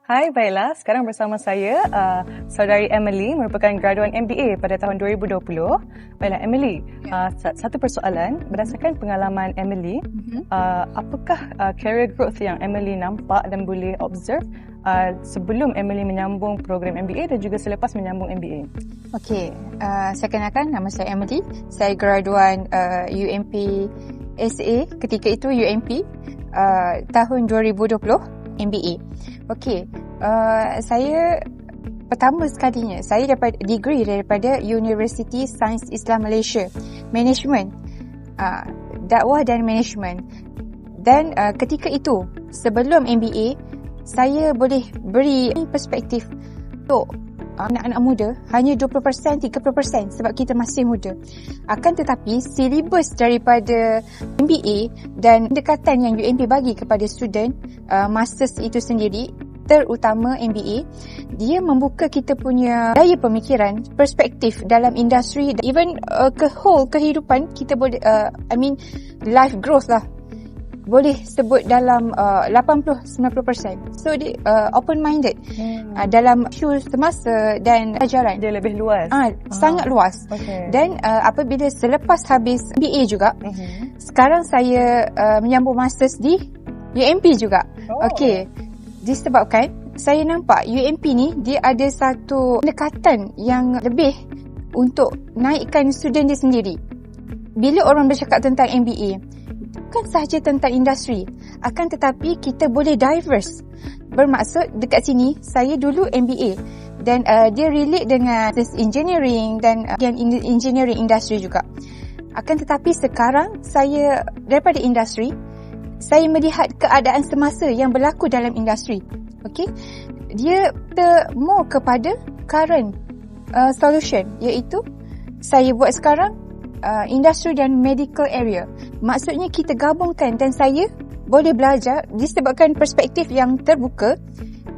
Hai, baiklah. Sekarang bersama saya, saudari Emily, merupakan graduan MBA pada tahun 2020. Baiklah, Emily, satu persoalan. Berdasarkan pengalaman Emily, apakah career growth yang Emily nampak dan boleh observe sebelum Emily menyambung program MBA dan juga selepas menyambung MBA? Okey, saya kenalkan, nama saya Emily. Saya graduan UMP SA, ketika itu UMP, tahun 2020, MBA. Okey, saya pertama sekalinya, saya dapat degree daripada University Sains Islam Malaysia, Management, Dakwah dan Management. Dan ketika itu, sebelum MBA, saya boleh beri perspektif untuk anak-anak muda hanya 20%, 30% sebab kita masih muda. Akan tetapi silibus daripada MBA dan pendekatan yang UMP bagi kepada student masters itu sendiri, terutama MBA, dia membuka kita punya daya pemikiran, perspektif dalam industri, even kehidupan kita boleh, life growth lah, boleh sebut dalam 80-90%. So dia open-minded dalam isu semasa dan ajaran. Dia lebih luas. Sangat luas. Okay. Dan apabila selepas habis MBA juga, sekarang saya menyambung masters di UMP juga. Okey, disebabkan saya nampak UMP ni dia ada satu pendekatan yang lebih untuk naikkan student dia sendiri. Bila orang bercakap tentang MBA, bukan sahaja tentang industri, akan tetapi kita boleh diverse. Bermaksud dekat sini saya dulu MBA dan dia relate dengan engineering dan engineering industri juga. Akan tetapi sekarang saya daripada industri, saya melihat keadaan semasa yang berlaku dalam industri. Okey, dia more kepada current solution, iaitu saya buat sekarang industri dan medical area. Maksudnya kita gabungkan dan saya boleh belajar disebabkan perspektif yang terbuka.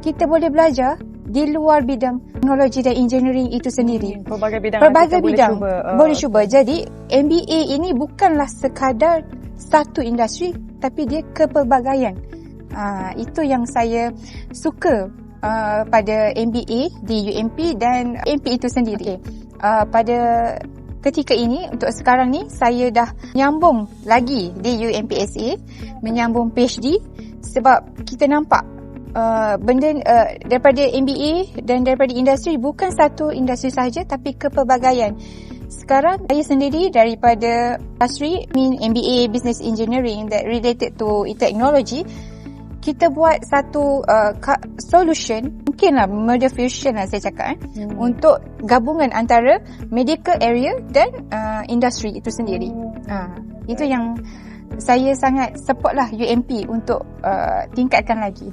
Kita boleh belajar di luar bidang teknologi dan engineering itu sendiri. Pelbagai bidang boleh cuba. Jadi MBA ini bukanlah sekadar satu industri, tapi dia kepelbagaian. Itu yang saya suka pada MBA di UMP dan UMP itu sendiri. Pada ketika ini, untuk sekarang ni, saya dah menyambung lagi di UMPSA, menyambung PhD, sebab kita nampak benda daripada MBA dan daripada industri, bukan satu industri sahaja, tapi kepelbagaian. Sekarang saya sendiri daripada industri, MBA Business Engineering that related to technology, kita buat satu solution, mungkinlah model fusion lah saya cakap, untuk gabungan antara medical area dan industri itu sendiri. Itu yang saya sangat support lah UMP untuk tingkatkan lagi.